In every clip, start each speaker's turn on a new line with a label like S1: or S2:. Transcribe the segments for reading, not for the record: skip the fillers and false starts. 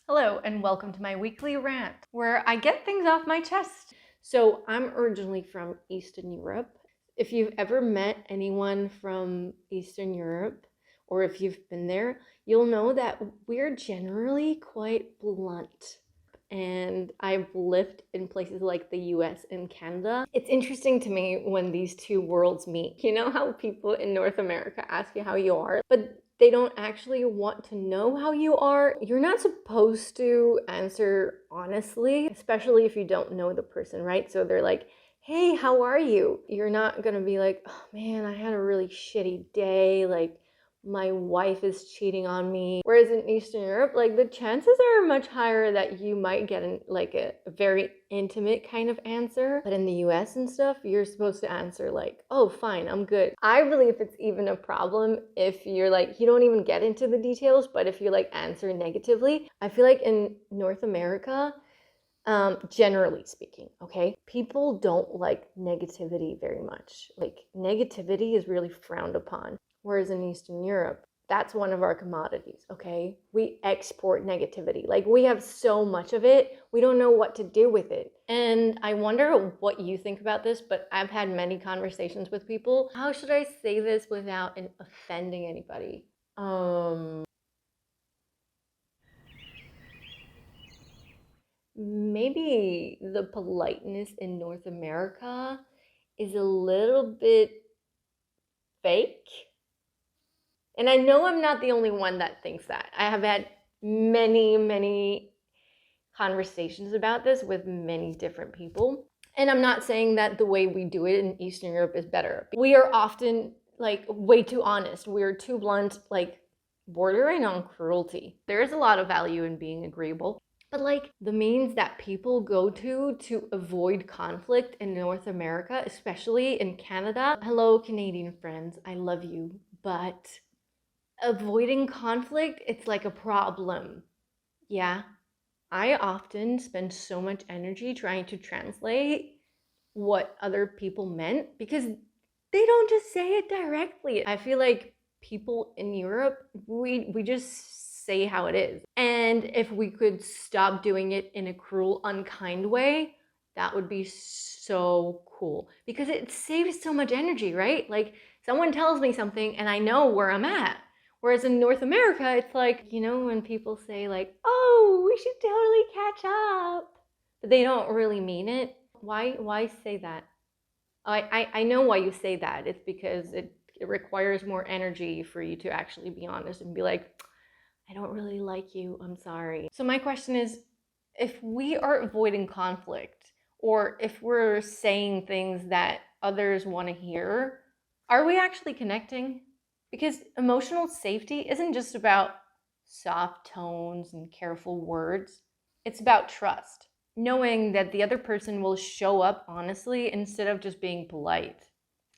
S1: Hello and welcome to my weekly rant, where I get things off my chest. So I'm originally from Eastern Europe. If you've ever met anyone from Eastern Europe, or if you've been there, you'll know that we're generally quite blunt. And I've lived in places like the US and Canada. It's interesting to me when these two worlds meet. You know how people in North America ask you how you are, but they don't actually want to know how you are. You're not supposed to answer honestly, especially if you don't know the person, right? So they're like, hey, how are you? You're not gonna be like, oh man, I had a really shitty day. Like, my wife is cheating on me. Whereas in Eastern Europe, like the chances are much higher that you might get a very intimate kind of answer. But in the US and stuff, you're supposed to answer like, oh, fine, I'm good. I believe it's even a problem if you're like, you don't even get into the details, but if you like answer negatively. I feel like in North America, generally speaking, okay, people don't like negativity very much. Like, negativity is really frowned upon. Whereas in Eastern Europe, that's one of our commodities, okay? We export negativity. Like, we have so much of it, we don't know what to do with it. And I wonder what you think about this, but I've had many conversations with people. How should I say this without offending anybody? Maybe the politeness in North America is a little bit fake. And I know I'm not the only one that thinks that. I have had many conversations about this with many different people. And I'm not saying that the way we do it in Eastern Europe is better. We are often like way too honest. We're too blunt, like bordering on cruelty. There is a lot of value in being agreeable. But like the means that people go to avoid conflict in North America, especially in Canada. Hello, Canadian friends. I love you. But avoiding conflict, it's like a problem. Yeah. I often spend so much energy trying to translate what other people meant because they don't just say it directly. I feel like people in Europe, we just say how it is. And if we could stop doing it in a cruel, unkind way, that would be so cool because it saves so much energy, right? Like, someone tells me something and I know where I'm at. Whereas in North America, it's like, you know, when people say like, oh, we should totally catch up, but they don't really mean it. Why say that? I know why you say that. It's because it requires more energy for you to actually be honest and be like, I don't really like you, I'm sorry. So my question is, if we are avoiding conflict, or if we're saying things that others want to hear, are we actually connecting? Because emotional safety isn't just about soft tones and careful words. It's about trust, knowing that the other person will show up honestly instead of just being polite.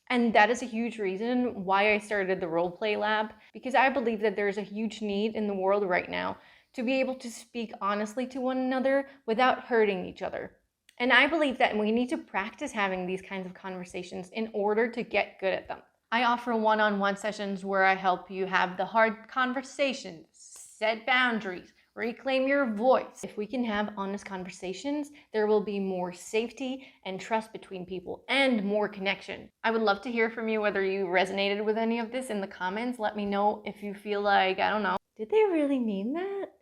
S1: And that is a huge reason why I started the Roleplay Lab, because I believe that there's a huge need in the world right now to be able to speak honestly to one another without hurting each other. And I believe that we need to practice having these kinds of conversations in order to get good at them. I offer one-on-one sessions where I help you have the hard conversations, set boundaries, reclaim your voice. If we can have honest conversations, there will be more safety and trust between people and more connection. I would love to hear from you whether you resonated with any of this in the comments. Let me know if you feel like, I don't know, did they really mean that?